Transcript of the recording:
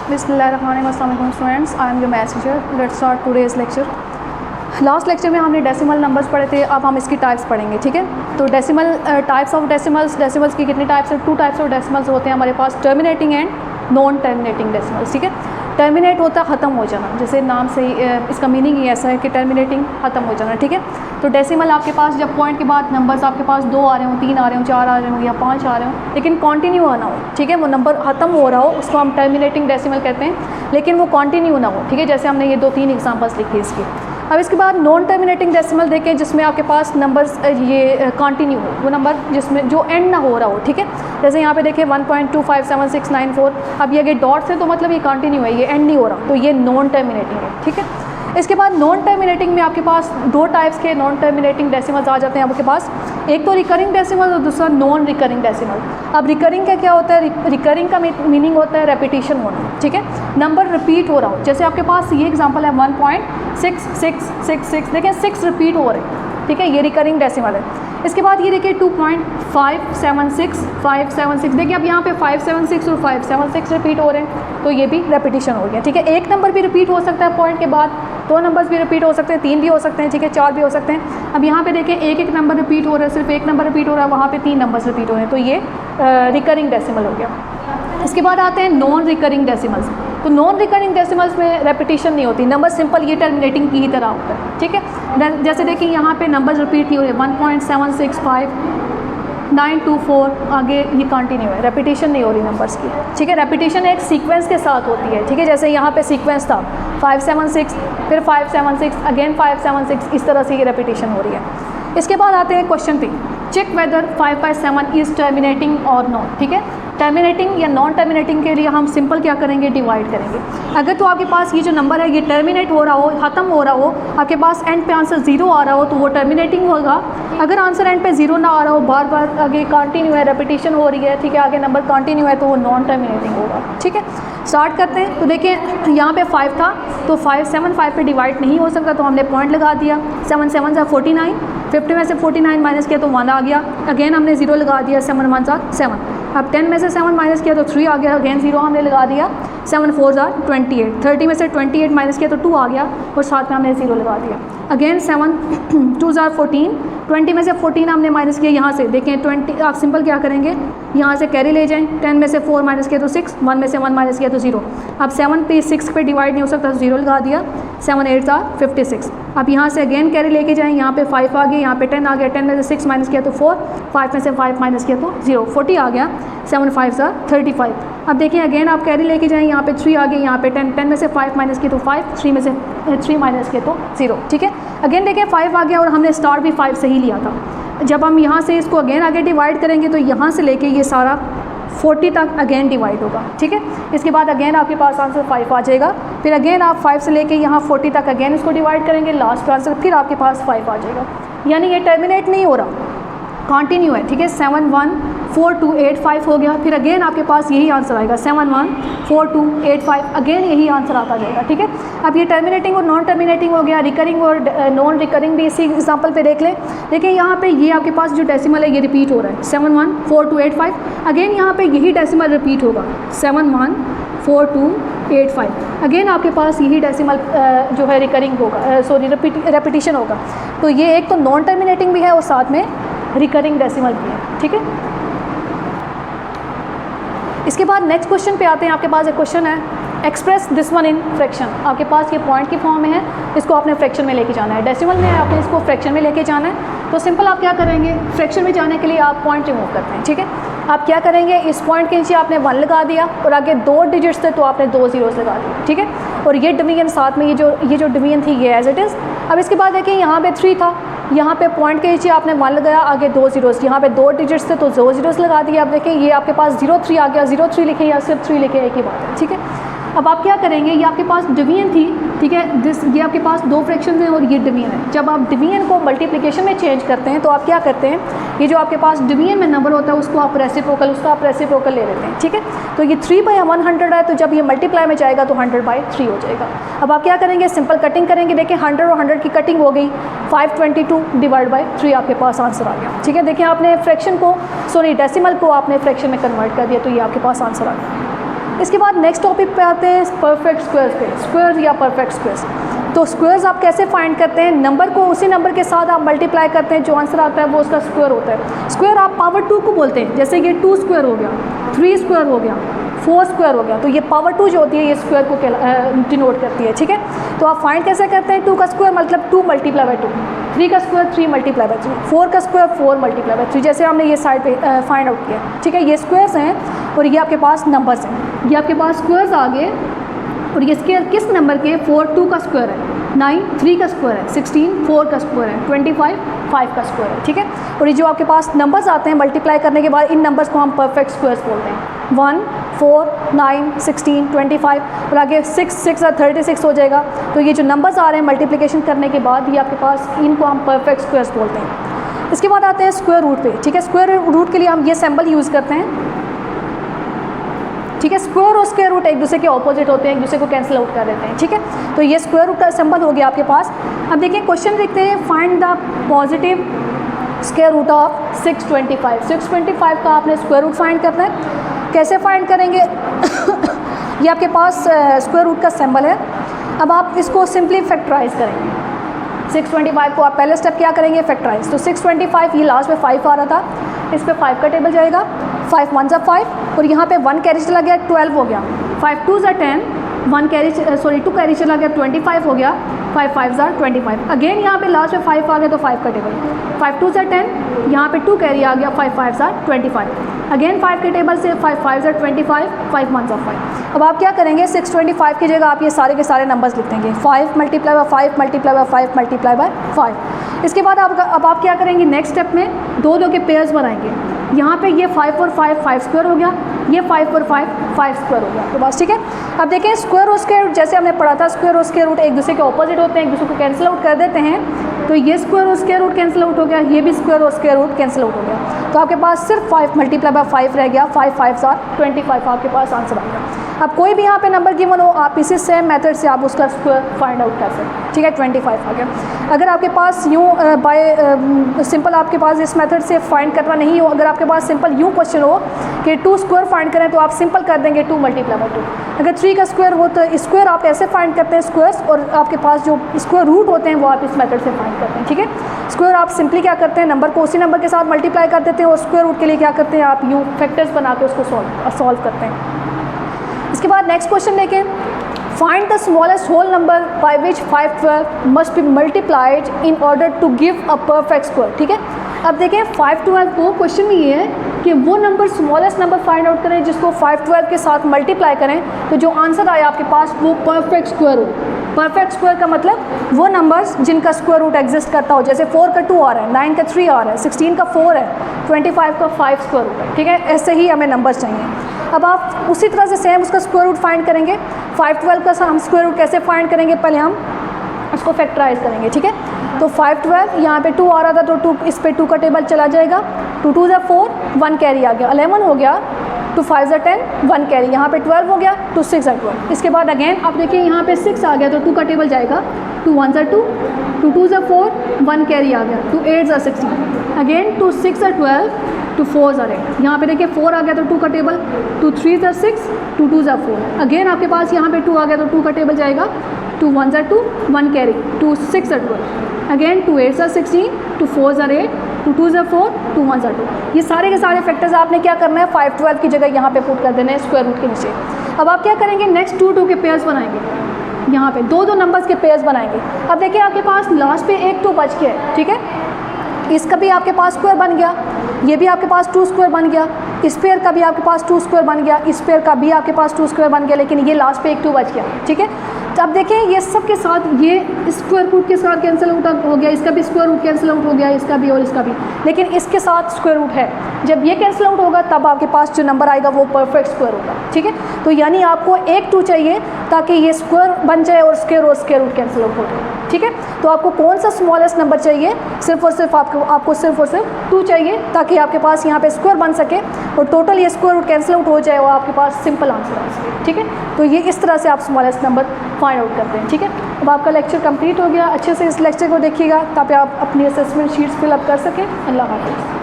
Bismillahirrahmanirrahim students, I am your maths teacher. Let's start today's lecture. Last lecture में हमने decimal numbers पढ़े थे, अब हम इसकी टाइप्स पढ़ेंगे। ठीक है, तो डेसिमल टाइप्स ऑफ डेसिमल्स की कितनी टाइप्स है? 2 टाइप्स ऑफ डेसिमल्स होते हैं हमारे पास, terminating and non terminating decimals. ठीक है, टर्मिनेट होता है ख़त्म हो जाना, जैसे नाम से ही इसका मीनिंग ही ऐसा है कि टर्मिनेटिंग ख़त्म हो जाना। ठीक है, तो डेसिमल आपके पास जब पॉइंट के बाद नंबर्स आपके पास 2 आ रहे हो, 3 आ रहे हो, 4 आ रहे हो या 5 आ रहे हो, लेकिन कंटिन्यू आना हो। ठीक है, वो नंबर ख़त्म हो रहा हो उसको हम टर्मिनेटिंग डेसिमल कहते हैं, लेकिन वो कंटिन्यू ना हो। ठीक है, जैसे हमने ये 2-3 एग्जांपल्स लिखी इसकी। अब इसके बाद नॉन टर्मिनेटिंग डेसिमल देखें, जिसमें आपके पास नंबर्स ये कंटिन्यू हो, वो नंबर जिसमें जो एंड ना हो रहा हो। ठीक है, जैसे यहाँ पे देखें 1.257694, अब ये अगर डॉट्स है तो मतलब ये कंटिन्यू है, ये एंड नहीं हो रहा, तो ये नॉन टर्मिनेटिंग है। ठीक है, इसके बाद नॉन टर्मिनेटिंग में आपके पास 2 टाइप्स के नॉन टर्मिनेटिंग डेसिमल्स आ जाते हैं आपके पास, एक तो रिकरिंग डेसिमल और दूसरा नॉन रिकरिंग डेसिमल। अब रिकरिंग का क्या होता है? रिकरिंग का मीनिंग होता है रेपिटेशन होना। ठीक है, नंबर रिपीट हो रहा हो, जैसे आपके पास ये एग्जांपल है 1.6666, देखें 6 रिपीट हो रहे हैं। ठीक है, ये रिकरिंग डेसिमल है। इसके बाद ये देखिए 2.576, देखिए अब यहाँ पे 576 और 576 रिपीट हो रहे हैं, तो ये भी रेपिटेशन हो गया। ठीक है, एक नंबर भी रिपीट हो सकता है पॉइंट के बाद, 2 नंबर्स भी रिपीट हो सकते हैं, 3 भी हो सकते हैं। ठीक है, 4 भी हो सकते हैं। अब यहाँ पे देखिए एक नंबर रिपीट हो रहा है, सिर्फ एक नंबर रिपीट हो रहा है, वहाँ पे 3 नंबर्स रिपीट हो रहे हैं, तो ये रिकरिंग डेसिमल हो गया। इसके बाद आते हैं नॉन रिकरिंग डेसिमल्स। तो नॉन रिकरिंग डेसिमल्स में रेपिटेशन नहीं होती, नंबर सिंपल ये टर्मिनेटिंग की ही तरह होता है। ठीक है, जैसे देखिए यहाँ पे नंबर्स रिपीट नहीं हो रहे, 1.765 आगे ये कंटिन्यू है, रेपिटेशन नहीं हो रही नंबर्स की। ठीक है, रेपिटेशन एक सीक्वेंस के साथ होती है। ठीक है, जैसे यहाँ पे सीक्वेंस था 576, फिर 576, अगेन 576, इस तरह से ये रेपिटेशन हो रही है। इसके बाद आते हैं क्वेश्चन पे, चेक वेदर 5/7 इज़ टर्मिनेटिंग और नॉट। ठीक है, टर्मिनेटिंग या नॉन टर्मिनेटिंग के लिए हम सिंपल क्या करेंगे? डिवाइड करेंगे। अगर तो आपके पास ये जो नंबर है ये टर्मिनेट हो रहा हो, ख़त्म हो रहा हो, आपके पास एंड पे आंसर 0 आ रहा हो, तो वो टर्मिनेटिंग होगा। अगर आंसर एंड पे 0 ना आ रहा हो, बार बार आगे कंटिन्यू है, रेपिटेशन हो रही है, ठीक है, आगे नंबर कंटिन्यू है, तो वो नॉन टर्मिनेटिंग होगा। ठीक है, स्टार्ट करते हैं। तो देखिए यहाँ पे 5 था, तो 5 पे डिवाइड नहीं हो सकता, तो हमने पॉइंट लगा दिया। 7 7 सा 49, 50 में से 49 माइनस किया तो 1 आ गया, अगेन हमने 0 लगा दिया, 7 1 सा 7। अब 10 में से 7 माइनस किया तो 3 आ गया, अगेन 0 हमने लगा दिया, 7 4 सा 28। 30 में से 28 माइनस किया तो 2 आ गया, और साथ में हमने 0 लगा दिया, अगेन 7 2 सा 14। 20 में से 14 हमने माइनस किया, यहाँ से देखें 20, आप सिंपल क्या करेंगे, यहाँ से कैरी ले जाएं, 10 में से 4 माइनस किया तो 6, 1 में से 1 माइनस किया तो 0। अब 7 पे 6 पे डिवाइड नहीं हो सकता, तो 0 लगा दिया, 7 8 सा 56। अब यहाँ से अगेन कैरी लेके जाएं, यहाँ पे 5 आ गया, यहाँ पे 10 आ गया, 10 में से 6 माइनस किया तो 4, 5 में से 5 माइनस किया तो 0, 40 आ गया, 7 5 सा 35। अब देखिए अगेन आप कैरी लेके जाएं, यहाँ पे 3 आ गया, यहाँ पे 10 में से 5 माइनस किया तो 5, 3 में से 3 माइनस किया तो 0। ठीक है, अगेन देखिए 5 आ गया, और हमने स्टार भी 5 से ही लिया था। जब हम यहाँ से इसको अगेन आगे डिवाइड करेंगे, तो यहाँ से लेके ये सारा 40 तक अगेन डिवाइड होगा। ठीक है, इसके बाद अगेन आपके पास आंसर 5 आ जाएगा, फिर अगेन आप 5 से लेके यहाँ 40 तक अगेन इसको डिवाइड करेंगे, लास्ट आंसर फिर आपके पास 5 आ जाएगा। यानी ये टर्मिनेट नहीं हो रहा, कंटिन्यू है। ठीक है, 7 1 4 2 8 5 हो गया, फिर अगेन आपके पास यही आंसर आएगा, 7 1 4 2 8 5, अगेन यही आंसर आता जाएगा। ठीक है, अब ये टर्मिनेटिंग और नॉन टर्मिनेटिंग हो गया। रिकरिंग और नॉन रिकरिंग भी इसी एग्जांपल पे देख लें। देखिए यहाँ पे ये आपके पास जो डेसिमल है ये रिपीट हो रहा है, 7 1 4 2 8 5, अगेन यहाँ पे यही डेसिमल रिपीट होगा, 7 1 4 2 8 5, अगेन आपके पास यही डेसिमल जो है रिकरिंग होगा, सॉरी रेपिटेशन होगा। तो ये एक तो नॉन टर्मिनेटिंग भी है और साथ में रिकरिंग डेसिमल भी है। ठीक है, इसके बाद नेक्स्ट क्वेश्चन पे आते हैं। आपके पास एक क्वेश्चन है, express this one in fraction. आपके पास ये पॉइंट की फॉर्म में है, इसको आपने फ्रैक्शन में लेके जाना है, डेसिमल में आपने इसको फ्रैक्शन में लेके जाना है। तो सिंपल आप क्या करेंगे, फ्रैक्शन में जाने के लिए आप पॉइंट रिमूव करते हैं। ठीक है, आप क्या करेंगे, इस पॉइंट के नीचे आपने 1 लगा दिया, और आगे 2 डिजिट्स थे तो आपने 2 ज़ीरोस लगा दिए। ठीक है, और ये डिवीजन साथ में, ये जो डिवीजन थी ये एज इट इज़। अब इसके बाद देखिए यहाँ पे 3 था, यहाँ पे पॉइंट के नीचे आपने 1 लगाया, आगे 2 ज़ीरोस, यहाँ पे 2 डिजिट्स थे तो 2 ज़ीरोस लगा दिया। अब देखिए ये आपके पास 0 3 आ गया, 0 3 लिखे या सिर्फ 3 लिखे, एक ही बात है। ठीक है, अब आप क्या करेंगे, ये आपके पास डिवीजन थी। ठीक है, ये आपके पास 2 फ्रैक्शन हैं और ये डिवीजन है। जब आप डिवीजन को मल्टीप्लिकेशन में चेंज करते हैं तो आप क्या करते हैं, ये जो आपके पास डिवीजन में नंबर होता है उसको आप रेसिप्रोकल ले लेते हैं। ठीक है, तो ये 3/100 है, तो जब ये मल्टीप्लाई में जाएगा तो 100/3 हो जाएगा। अब आप क्या करेंगे, सिंपल कटिंग करेंगे। देखिए 100 और 100 की कटिंग हो गई, 522 डिवाइड बाई 3 आपके पास आंसर आ गया। ठीक है, देखिए आपने फ्रैक्शन को, सॉरी डेसिमल को आपने फ्रैक्शन में कन्वर्ट कर दिया, तो ये आपके पास आंसर आ गया। इसके बाद नेक्स्ट टॉपिक पे आते हैं परफेक्ट स्क्वायर्स पे, स्क्वायर्स या परफेक्ट स्क्वायर्स। तो स्क्वायर्स आप कैसे फाइंड करते हैं, नंबर को उसी नंबर के साथ आप मल्टीप्लाई करते हैं, जो आंसर आता है वो उसका स्क्वायर होता है। स्क्वायर आप पावर 2 को बोलते हैं, जैसे ये 2 स्क्वायर हो गया, 3 स्क्वायर हो गया, 4 स्क्वायर हो गया, तो ये पावर 2 जो होती है ये स्क्वायर को डिनोट करती है, ठीक है। तो आप फाइंड कैसे करते हैं, 2 का स्क्वायर मतलब 2 मल्टीप्लाई बाई 2, 3 का स्क्वायर 3 मल्टीप्लाई बाई 3, 4 का स्क्वायर 4 मल्टीप्लाई बाई 3, जैसे हमने ये साइड पे फाइंड आउट किया, ठीक है। ये स्क्वायर्स हैं और ये आपके पास नंबर्स हैं, ये आपके पास स्क्वायर्स आ गए और ये स्क्वायर किस नंबर के, 4 2 का स्क्वायर है, 9 3 का स्क्वायर है, 16 4 का स्क्वायर है, 25 5 का स्क्वायर है, ठीक है। और ये जो आपके पास नंबर्स आते हैं मल्टीप्लाई करने के बाद, इन नंबर्स को हम परफेक्ट स्क्वायर्स बोलते हैं। 1 4 9 16 25 और आगे 6 6 और 36 हो जाएगा। तो ये जो नंबर्स आ रहे हैं मल्टीप्लिकेशन करने के बाद, ये आपके पास, इनको हम परफेक्ट स्क्वायर्स बोलते हैं। इसके बाद आते हैं स्क्वायर रूट पे, ठीक है। स्क्वायर रूट के लिए हम ये सिंबल यूज़ करते हैं, ठीक है। स्क्वायर और स्क्वायर रूट एक दूसरे के ऑपोजिट होते हैं, एक दूसरे को कैंसिल आउट कर देते हैं, ठीक है। तो ये स्क्वायर रूट का सिंबल हो गया आपके पास। अब देखिए क्वेश्चन देखते हैं, find the positive square root of 625। 625 का आपने स्क्वायर रूट फाइंड करना है। कैसे फाइंड करेंगे ये आपके पास स्क्वायर रूट का सिंबल है। अब आप इसको सिंपली फैक्टराइज करेंगे। 625 को आप पहले स्टेप क्या करेंगे, फैक्टराइज। तो 625 ये लास्ट में 5 आ रहा था, इस पर 5 का टेबल जाएगा, 5 1 ज़ा 5 और यहाँ पे 1 कैरी चला गया, 12 हो गया, 5 2 ज़ा 10, 1 कैरी 2 कैरी चला गया, 25 हो गया, 5 5 ज़ा 25। अगेन यहाँ पे लास्ट में 5 आ गया तो 5 का टेबल, 5 2 ज़ा 10, यहाँ पे 2 कैरी आ गया, 5 5 ज़ा 25। अगेन 5 के टेबल से 5 5 ज़ा 25, 5 1 ज़ा 5। अब आप क्या करेंगे, 625 की जगह आप ये सारे के सारे नंबर्स लिख देंगे, 5 multiply by 5 multiply by 5 multiply by 5। इसके बाद अब आप क्या करेंगे, नेक्स्ट स्टेप में 2 2 के पेयर्स बनाएंगे। यहाँ पे ये 5 और 5 5 स्क्वायर हो गया, ये 5 और 5 5 स्क्वायर हो गया, तो बस ठीक है। अब देखें स्क्वायर और स्क्वायर रूट, जैसे हमने पढ़ा था स्क्वायर और स्क्वायर रूट एक दूसरे के ऑपोजिट होते हैं, एक दूसरे को कैंसिल आउट कर देते हैं। तो ये स्क्वायर और स्क्वायर रूट कैंसिल आउट हो गया, ये भी स्क्वायर और स्क्वायर रूट कैंसिल आउट हो गया। तो आपके पास सिर्फ 5 मल्टीप्लाई बाय 5 रह गया, 5 5 ज़ा 25 आपके पास आंसर आएगा। अब कोई भी यहाँ पे नंबर गिवन हो, आप इसी सेम मेथड से आप उसका स्क्वायर फाइंड आउट कर सकते हैं, ठीक है। 25 आ गया। अगर आपके पास यूँ बाय सिंपल आपके पास इस मेथड से फाइंड करना नहीं हो, अगर आपके पास सिंपल यूँ क्वेश्चन हो कि 2 स्क्वायर फाइंड करें, तो आप सिंपल कर देंगे 2 मल्टीप्लाई बाय 2। अगर 3 का स्क्वायर हो तो स्क्वायर आप ऐसे फाइंड करते हैं स्क्वायर्स, और आपके पास जो स्क्वायर रूट होते हैं वो आप इस मेथड से फाइंड करते हैं, ठीक है। स्क्वायर आप सिंपली क्या करते हैं, नंबर को उसी नंबर के साथ मल्टीप्लाई कर देते हैं, और स्क्वायर रूट के लिए क्या करते हैं, आप यूँ फैक्टर्स बना के उसको सॉल्व करते हैं। इसके बाद नेक्स्ट क्वेश्चन देखें, find the smallest whole number by which 512 must be multiplied in order to give a perfect square, ठीक है। अब देखें 512 को क्वेश्चन में ये है कि वो number smallest number find out करें जिसको 512 के साथ मल्टीप्लाई करें, तो जो आंसर आया आपके पास वो परफेक्ट स्क्वायर हो। परफेक्ट स्क्वायर का मतलब वो नंबर्स जिनका स्क्वायर रूट एग्जिस्ट करता हो, जैसे 4 का 2 आ रहा है, 9 का 3 आ रहा है, 16 का 4 है, 25 का 5 स्क्वायर रूट है, ठीक है। ऐसे ही हमें नंबर्स चाहिए। अब आप उसी तरह से सेम उसका स्क्वायर रूट फाइंड करेंगे। 512 का हम स्क्वायर रूट कैसे फाइंड करेंगे, पहले हम उसको फैक्टराइज करेंगे, ठीक है। तो 512 यहाँ पे 2 आ रहा था तो 2 इस पे 2 का टेबल चला जाएगा, 2 2 ज़ा 4, 1 कैरी आ गया, 11 हो गया, 2 5 ज़ा 10, 1 कैरी, यहाँ पे 12 हो गया, 2 6 ज़ा 12। इसके बाद अगेन आप देखिए यहाँ पे 6 आ गया तो 2 का टेबल जाएगा, 2 1 ज़ा 2, 2 2 ज़ा 4, 1 कैरी आ गया, 2 8 ज़ा 16, अगेन 2 6 ज़ा 12, 2 4 ज़ा 8। यहाँ पे देखिए 4 आ गया तो 2 का टेबल, 2 3 ज़ा 6, 2 2 ज़ा 4। अगेन आपके पास यहाँ पे 2 आ गया तो 2 का टेबल जाएगा, 2 1 ज़ा 2, 1 कैरी, 2 6 ज़ा 12, अगेन 2 8 ज़ा 16, 2 4 ज़ा 8, 2 2 ज़ा 4, 2 1 ज़ा 2। ये सारे के सारे फैक्टर्स आपने क्या करना है, 512 की जगह यहाँ पे पुट कर देना है स्क्वायर रूट के नीचे। अब आप क्या करेंगे, नेक्स्ट 2 2 के पेयर्स बनाएंगे, यहाँ पे 2 2 नंबर्स के पेयर्स बनाएंगे। अब देखिए आपके पास लास्ट पे 1 2 बच गया है, ठीक है। इसका भी आपके पास स्क्वायर बन गया, ये भी आपके पास 2 स्क्वायर बन गया, इस पेयर का भी आपके पास 2 स्क्वायर बन गया, इस पेयर का भी आपके पास 2 स्क्वायर बन गया, लेकिन ये लास्ट पे 1 2 बच गया, ठीक है। तो अब देखें ये सब के साथ ये स्क्वायर रूट के साथ कैंसिल आउट हो गया, इसका भी स्क्वायर रूट कैंसिल आउट हो गया, इसका भी और इसका भी, लेकिन इसके साथ स्क्वायर रूट है। जब ये कैंसिल आउट होगा तब आपके पास जो नंबर आएगा वो परफेक्ट स्क्वायर होगा, ठीक है। तो यानी आपको 1 2 चाहिए ताकि ये स्क्वायर बन जाए और स्क्वायर रूट कैंसिल आउट हो जाए, ठीक है। तो आपको कौन सा स्मॉलेस्ट नंबर चाहिए, सिर्फ और सिर्फ आपको सिर्फ और सिर्फ 2 चाहिए ताकि आपके पास यहाँ पे स्क्वायर बन सके और टोटल ये स्क्वायर रूट कैंसिल आउट हो जाए और आपके पास सिंपल आंसर आ सके, ठीक है। तो ये इस तरह से आप स्मॉलेस्ट नंबर फाइंड आउट करते हैं, ठीक है। अब आपका लेक्चर कंप्लीट हो गया। अच्छे से इस लेक्चर को देखिएगा ताकि आप अपनी असेसमेंट शीट्स फिलअप कर सकें। अल्लाह हाफ़िज़।